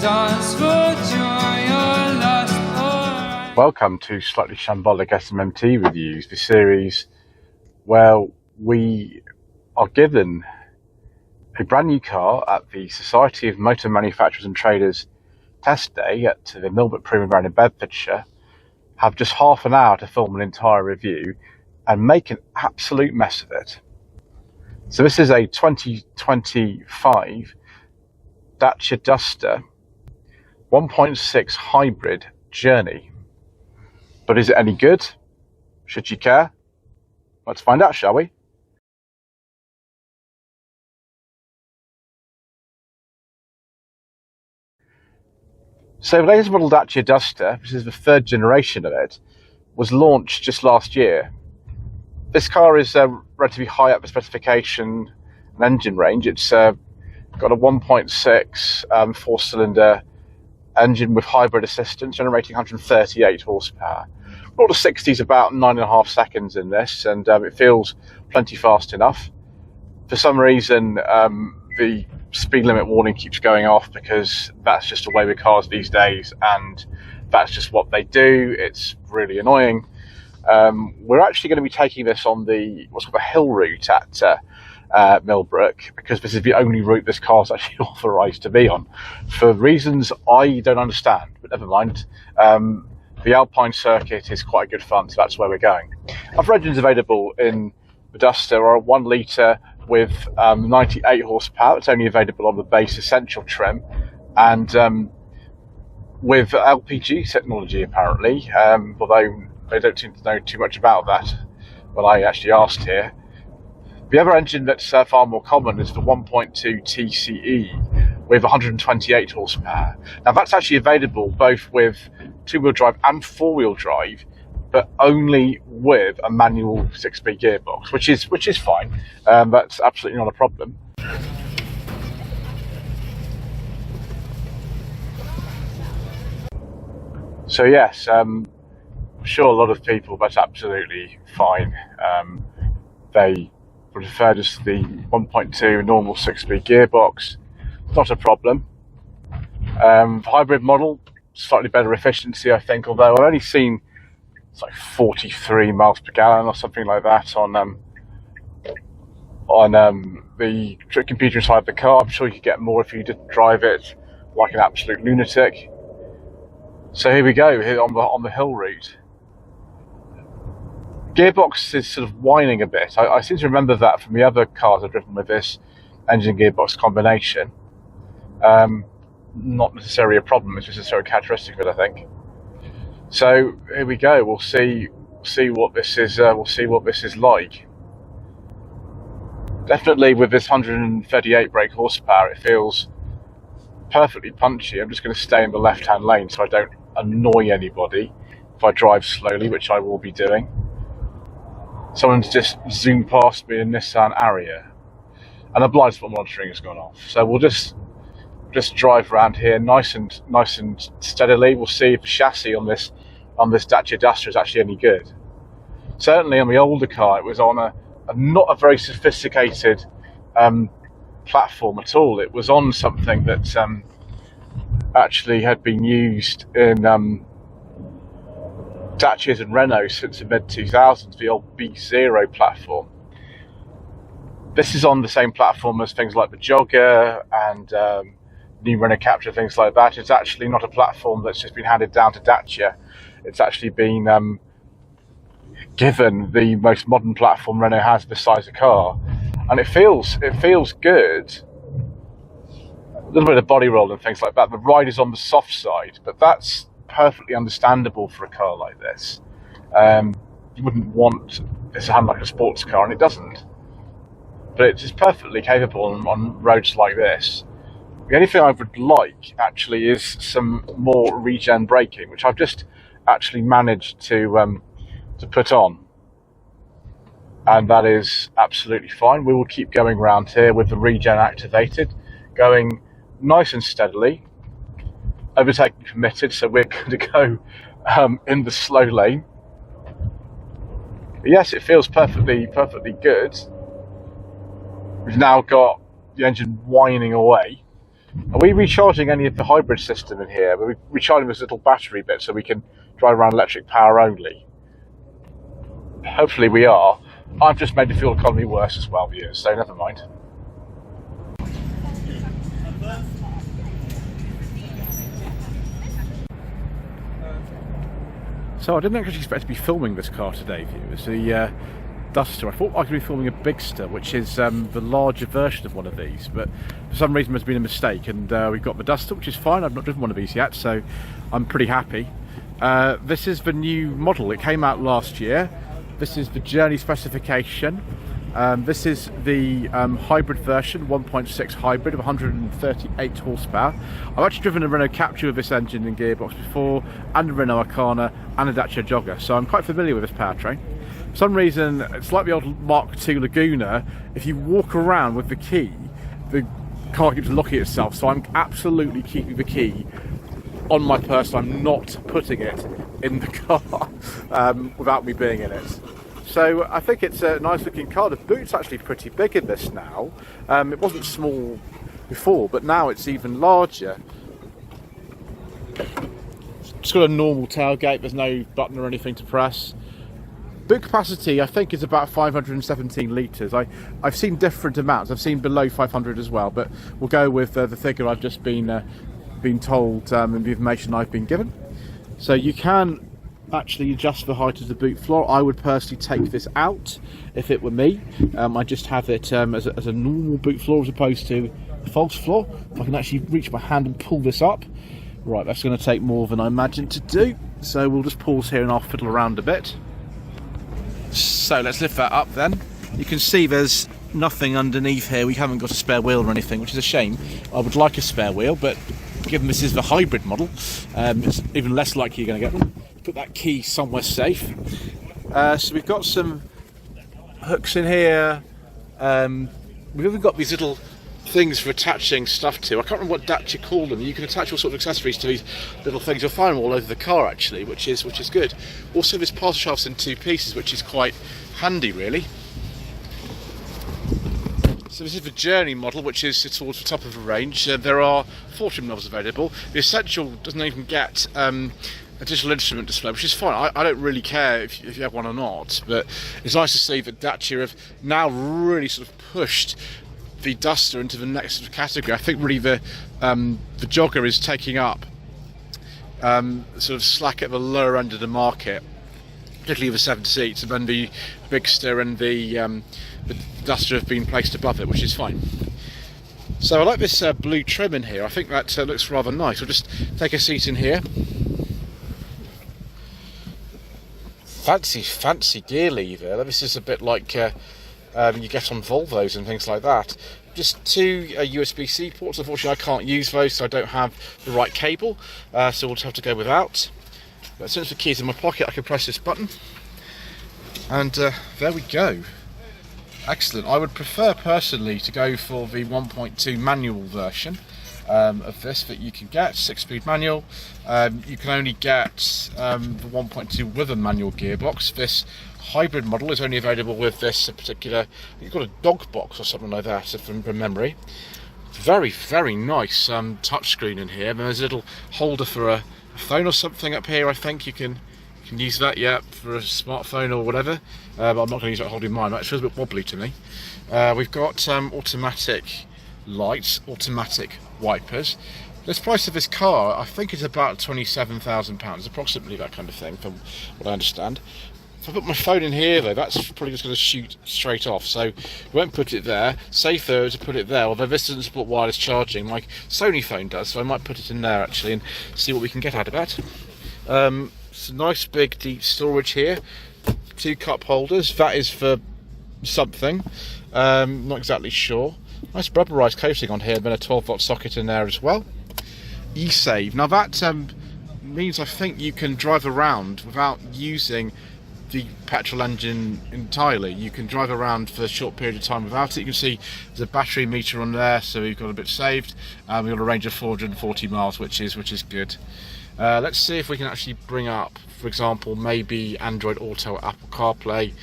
Dance for joy or lust or... Welcome to Slightly Shambolic SMMT Reviews, the series where we are given a brand new car at the Society of Motor Manufacturers and Traders test day at the Milbrook Proving Ground in Bedfordshire, have just half an hour to film an entire review and make an absolute mess of it. So this is a 2025 Dacia Duster 1.6 hybrid Journey. But is it any good? Should you care? Let's find out, shall we? So the latest model Dacia Duster, this is the third generation of it, was launched just last year. This car is relatively high up the specification and engine range. It's got a 1.6 four-cylinder engine with hybrid assistance, generating 138 horsepower. All to 60 is about 9.5 seconds in this, and it feels plenty fast enough. For some reason, the speed limit warning keeps going off because that's just the way with cars these days, and that's just what they do. It's really annoying. We're actually going to be taking this on what's called the hill route at Millbrook, because this is the only route this car's actually authorised to be on, for reasons I don't understand, but never mind. The Alpine circuit is quite good fun, so that's where we're going. Other engines available in the Duster are a 1 litre with 98 horsepower. It's only available on the base essential trim, and with LPG technology apparently, although they don't seem to know too much about that when I actually asked here. The other engine that's far more common is the 1.2 TCE with 128 horsepower. Now that's actually available both with two-wheel drive and four-wheel drive, but only with a manual 6-speed gearbox, which is fine. That's absolutely not a problem. So yes, I'm sure a lot of people, that's absolutely fine. They prefer just the 1.2 normal 6-speed gearbox, not a problem. Hybrid model, slightly better efficiency, I think, although I've only seen it's like 43 miles per gallon or something like that on the computer inside the car. I'm sure you could get more if you did drive it like an absolute lunatic. So here we go, here on the hill route. Gearbox is sort of whining a bit. I seem to remember that from the other cars I've driven with this engine gearbox combination. Not necessarily a problem, it's just a sort of characteristic of it, I think. So here we go. We'll see what this is. We'll see what this is like. Definitely with this 138 brake horsepower, it feels perfectly punchy. I'm just going to stay in the left-hand lane so I don't annoy anybody if I drive slowly, which I will be doing. Someone's just zoomed past me in Nissan Ariya, and the blind spot monitoring has gone off. So we'll just drive around here nice and steadily. We'll see if the chassis on this Dacia Duster is actually any good. Certainly on the older car, it was on a not a very sophisticated platform at all. It was on something that actually had been used in Dacias and Renaults since the mid-2000s, the old B0 platform. This is on the same platform as things like the Jogger and new Renault Captur, things like that. It's actually not a platform that's just been handed down to Dacia. It's actually been given the most modern platform Renault has besides a car, and it feels good. A little bit of body roll and things like that. The ride is on the soft side, but that's perfectly understandable for a car like this. You wouldn't want this to sound like a sports car, and it doesn't. But it's perfectly capable on roads like this. The only thing I would like actually is some more regen braking, which I've just actually managed to put on, and that is absolutely fine. We will keep going around here with the regen activated, going nice and steadily. Overtaking permitted, so we're going to go in the slow lane. But yes, it feels perfectly good. We've now got the engine whining away. Are we recharging any of the hybrid system in here? We're recharging this little battery bit so we can drive around electric power only. Hopefully we are. I've just made the fuel economy worse as well, viewers, so never mind. So I didn't actually expect to be filming this car today, viewers. The Duster. I thought I could be filming a Bigster, which is the larger version of one of these, but for some reason there's been a mistake, and we've got the Duster, which is fine. I've not driven one of these yet, so I'm pretty happy. This is the new model. It came out last year. This is the Journey specification. This is the hybrid version, 1.6 hybrid of 138 horsepower. I've actually driven a Renault Captur with this engine and gearbox before, and a Renault Arcana and a Dacia Jogger, so I'm quite familiar with this powertrain. For some reason, it's like the old Mark II Laguna. If you walk around with the key, the car keeps locking itself, so I'm absolutely keeping the key on my person. I'm not putting it in the car without me being in it. So I think it's a nice looking car. The boot's actually pretty big in this now. It wasn't small before, but now it's even larger. It's got a normal tailgate, there's no button or anything to press. Boot capacity, I think, is about 517 litres. I've seen different amounts. I've seen below 500 as well, but we'll go with the figure I've just been told and the information I've been given. So you can actually adjust the height of the boot floor. I would personally take this out if it were me. I just have it as a normal boot floor as opposed to a false floor. If I can actually reach my hand and pull this up. Right, that's going to take more than I imagined to do. So we'll just pause here and I'll fiddle around a bit. So let's lift that up then. You can see there's nothing underneath here. We haven't got a spare wheel or anything, which is a shame. I would like a spare wheel, but given this is the hybrid model, it's even less likely you're going to get one. Put that key somewhere safe. So we've got some hooks in here. We've even got these little things for attaching stuff to. I can't remember what Dacia called them. You can attach all sorts of accessories to these little things. You'll find them all over the car actually, which is good. Also, this parcel shaft's in two pieces, which is quite handy really. So this is the Journey model, which is towards the top of the range. There are 4 trim levels available. The Essential doesn't even get a digital instrument display, which is fine. I don't really care if you have one or not, but it's nice to see that Dacia have now really sort of pushed the Duster into the next sort of category. I think really the Jogger is taking up sort of slack at the lower end of the market, particularly the 7 seats, and then the Bigster and the Duster have been placed above it, which is fine. So I like this blue trim in here. I think that looks rather nice. We'll just take a seat in here. Fancy gear lever. This is a bit like you get on Volvos and things like that. Just 2 USB-C ports. Unfortunately I can't use those, so I don't have the right cable, so we'll just have to go without. But since the key's in my pocket, I can press this button, and there we go. Excellent. I would prefer personally to go for the 1.2 manual version of this that you can get, 6-speed manual. You can only get the 1.2 with a manual gearbox. This hybrid model is only available with this particular, you've got a dog box or something like that from memory. Very, very nice touchscreen in here. There's a little holder for a phone or something up here. I think you can use that, yeah, for a smartphone or whatever. But I'm not going to use that holding mine. That feels a bit wobbly to me. We've got automatic lights, automatic wipers. This price of this car, I think, is about £27,000, approximately that kind of thing, from what I understand. If I put my phone in here, though, that's probably just going to shoot straight off, so we won't put it there. Safer to put it there, although this doesn't support wireless charging. My Sony phone does, so I might put it in there, actually, and see what we can get out of that. It's a nice big deep storage here. 2 cup holders. That is for something. Not exactly sure. Nice rubberized coating on here, and then a 12-volt socket in there as well. E-Save. Now that means I think you can drive around without using the petrol engine entirely. You can drive around for a short period of time without it. You can see there's a battery meter on there, so we've got a bit saved. We've got a range of 440 miles, which is good. Let's see if we can actually bring up, for example, maybe Android Auto, Apple CarPlay.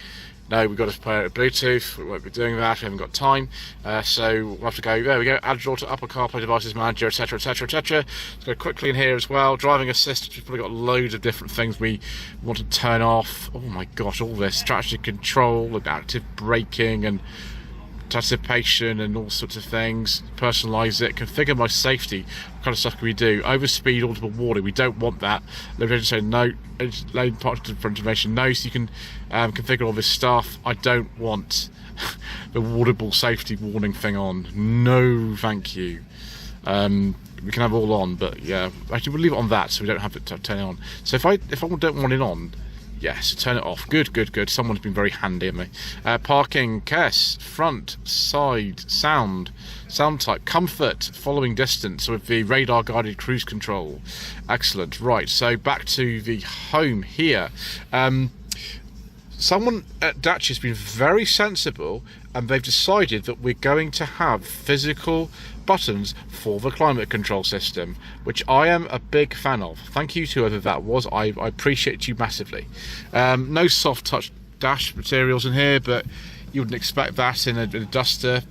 No, we've got to pair it with Bluetooth. We won't be doing that. We haven't got time. So we'll have to go. There we go. Add draw to Apple CarPlay devices manager, etc., etc., etc. Let's go quickly in here as well. Driving assist. We've probably got loads of different things we want to turn off. Oh my gosh, all this traction control and active braking and anticipation and all sorts of things. Personalize it, configure my safety. What kind of stuff can we do? Overspeed, audible warning, we don't want that. Limitation say no, lane part of information, no. So you can configure all this stuff. I don't want the audible safety warning thing on. No, thank you. We can have it all on, but yeah, actually we'll leave it on that so we don't have it to turn it on. So if I don't want it on, yes, turn it off. Good. Someone's been very handy at me. Parking, KES, front, side, sound type, comfort, following distance with the radar guided cruise control. Excellent. Right, so back to the home here. Someone at Dacia has been very sensible, and they've decided that we're going to have physical buttons for the climate control system, which I am a big fan of. Thank you to whoever that was. I appreciate you massively. No soft touch dash materials in here, but you wouldn't expect that in a Duster.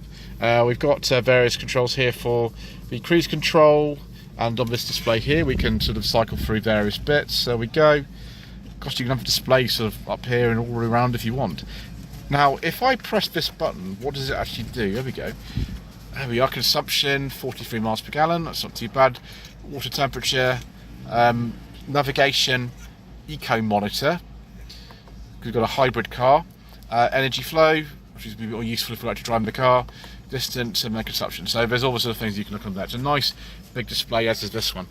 We've got various controls here for the cruise control, and on this display here we can sort of cycle through various bits. There we go. Gosh, you can have a display sort of up here and all around if you want. Now, if I press this button, what does it actually do? There we go. There we are. Consumption, 43 miles per gallon. That's not too bad. Water temperature, navigation, eco monitor. We've got a hybrid car. Energy flow, which is a bit more useful if you're actually driving the car. Distance and consumption. So there's all the sort of things you can look on there. It's a nice big display, as is this one.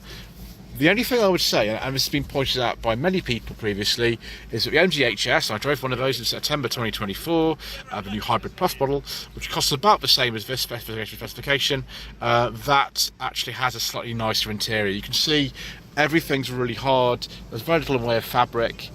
The only thing I would say, and this has been pointed out by many people previously, is that the MGHS, I drove one of those in September 2024, the new Hybrid Plus model, which costs about the same as this specification, that actually has a slightly nicer interior. You can see everything's really hard, there's very little in the way of fabric,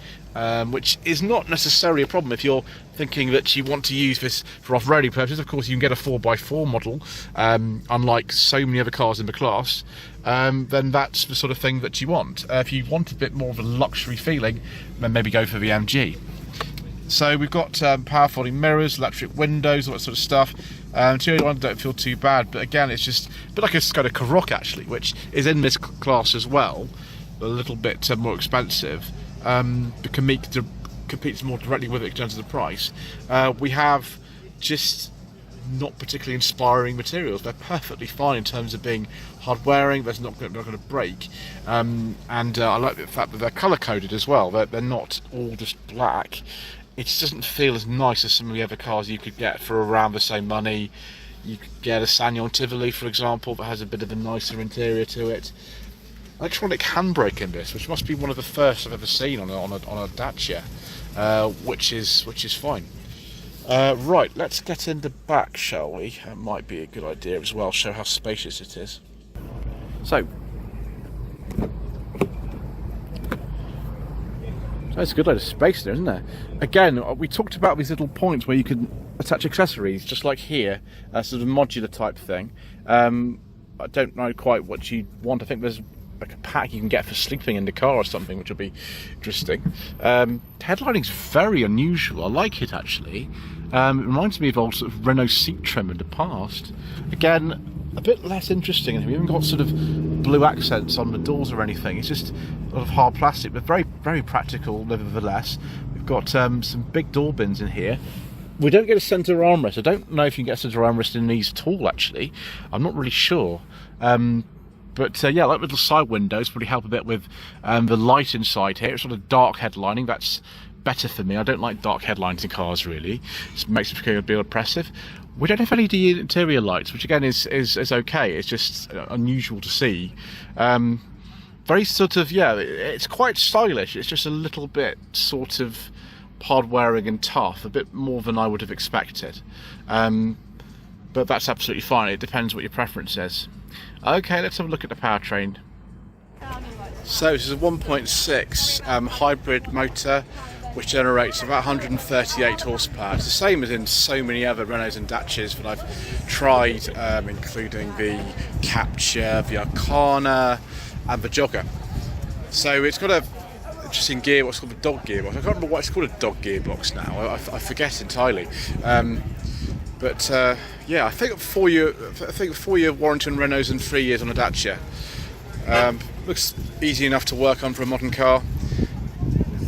which is not necessarily a problem if you're thinking that you want to use this for off-roading purposes. Of course, you can get a 4x4 model, unlike so many other cars in the class, then that's the sort of thing that you want. If you want a bit more of a luxury feeling, then maybe go for the MG. So we've got power folding mirrors, electric windows, all that sort of stuff. Interior ones don't feel too bad, but again, it's just a bit like a Skoda Karoq actually, which is in this class as well, a little bit more expensive. But competes more directly with it in terms of the price. We have just not particularly inspiring materials. They're perfectly fine in terms of being hard wearing. They're not going to break, and I like the fact that they're colour coded as well. They're not all just black. It just doesn't feel as nice as some of the other cars you could get for around the same money. You could get a Sanyong Tivoli, for example, that has a bit of a nicer interior to it. Electronic handbrake in this, which must be one of the first I've ever seen on a Dacia, which is fine. Right, let's get in the back, shall we? That might be a good idea as well. Show how spacious it is. So there's a good load of space there, isn't there? Again, we talked about these little points where you can attach accessories, just like here, sort of modular type thing. I don't know quite what you want. I think there's like a pack you can get for sleeping in the car or something, which will be interesting. Headlighting's very unusual. I like it actually. It reminds me of old sort of Renault seat trim in the past. Again, a bit less interesting. We haven't got sort of blue accents on the doors or anything. It's just a lot of hard plastic, but very, very practical nevertheless. We've got some big door bins in here. We don't get a centre armrest. I don't know if you can get a centre armrest in these at all, actually. I'm not really sure. But yeah, like little side windows probably help a bit with the light inside here. It's sort of dark headlining. That's better for me. I don't like dark headlines in cars, really. It makes it feel a bit oppressive. We don't have LED interior lights, which again is okay. It's just unusual to see. Very sort of, yeah, it's quite stylish. It's just a little bit sort of hard wearing and tough, a bit more than I would have expected. But that's absolutely fine. It depends what your preference is. Okay, let's have a look at the powertrain. So this is a 1.6 hybrid motor, which generates about 138 horsepower. It's the same as in so many other Renaults and Dacias that I've tried, including the Capture, the Arcana and the Jogger. So it's got a interesting gearbox called the dog gearbox. I can't remember why it's called a dog gearbox now. I forget entirely. But yeah, I think 4-year warranty on Renaults and 3 years on a Dacia. Looks easy enough to work on for a modern car.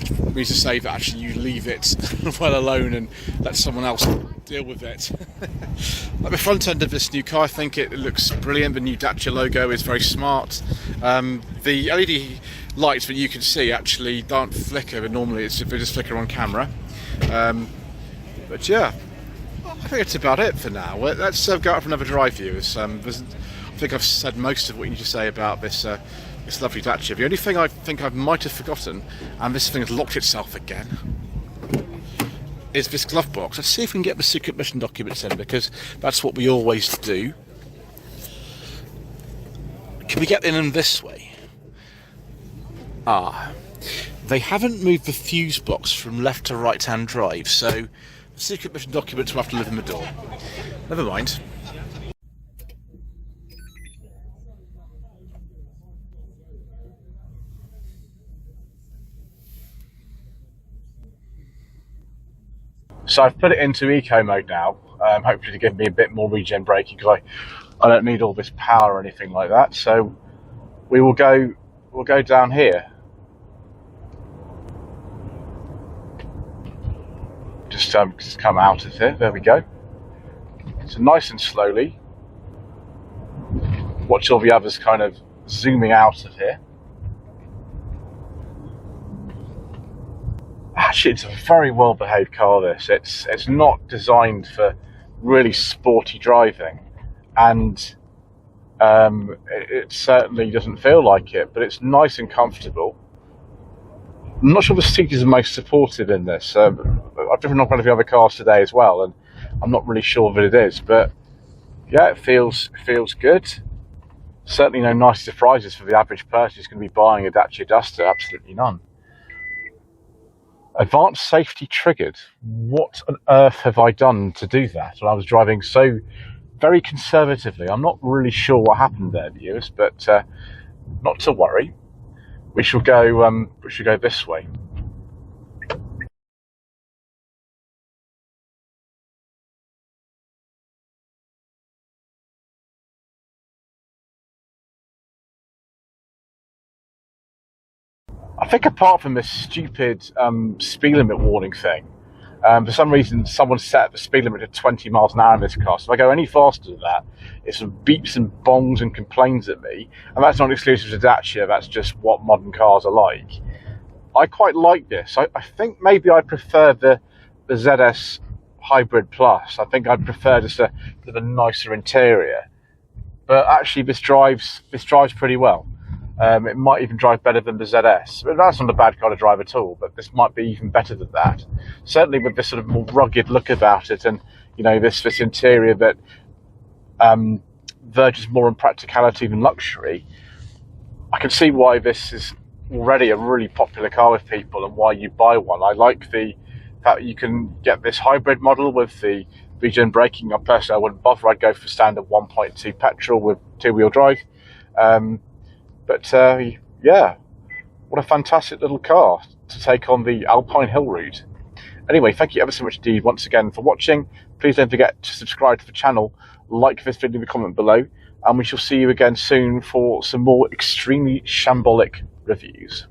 It means to say that actually you leave it well alone and let someone else deal with it. Like the front end of this new car, I think it looks brilliant. The new Dacia logo is very smart. The LED lights that you can see actually don't flicker, but normally they just flicker on camera. But yeah, I think that's about it for now. Let's go out for another drive, viewers. I think I've said most of what you need to say about this lovely Dacia. The only thing I think I might have forgotten, and this thing has locked itself again, is this glove box. Let's see if we can get the secret mission documents in, because that's what we always do. Can we get in this way? They haven't moved the fuse box from left to right hand drive, so the secret mission documents will have to live in the door. Never mind. So I've put it into eco mode now, hopefully to give me a bit more regen braking, because I don't need all this power or anything like that. So we'll go down here. Just come out of it. There we go. So nice and slowly. Watch all the others kind of zooming out of here. Actually, it's a very well behaved car, this. It's not designed for really sporty driving, and it certainly doesn't feel like it, but it's nice and comfortable. I'm not sure the seat is the most supportive in this. I've driven off one of the other cars today as well, and I'm not really sure that it is, but yeah, it feels good. Certainly no nice surprises for the average person who's going to be buying a Dacia Duster, absolutely none. Advanced safety triggered. What on earth have I done to do that when I was driving so very conservatively? I'm not really sure what happened there, viewers, but not to worry. We shall go this way. I think apart from this stupid speed limit warning thing, for some reason someone set the speed limit to 20 miles an hour in this car. So if I go any faster than that, it sort of beeps and bongs and complains at me. And that's not exclusive to Dacia, that's just what modern cars are like. I quite like this. I think maybe I prefer the ZS Hybrid Plus. I think I'd prefer just a nicer interior. But actually this drives pretty well. It might even drive better than the ZS. But that's not a bad car to drive at all, but this might be even better than that. Certainly with this sort of more rugged look about it, and you know, this interior that verges more on practicality than luxury, I can see why this is already a really popular car with people and why you buy one. I like the fact that you can get this hybrid model with the regen braking. Personally, I wouldn't bother. I'd go for standard 1.2 petrol with two-wheel drive. But yeah, what a fantastic little car to take on the Alpine Hill route. Anyway, thank you ever so much indeed once again for watching. Please don't forget to subscribe to the channel, like this video in the comment below, and we shall see you again soon for some more extremely shambolic reviews.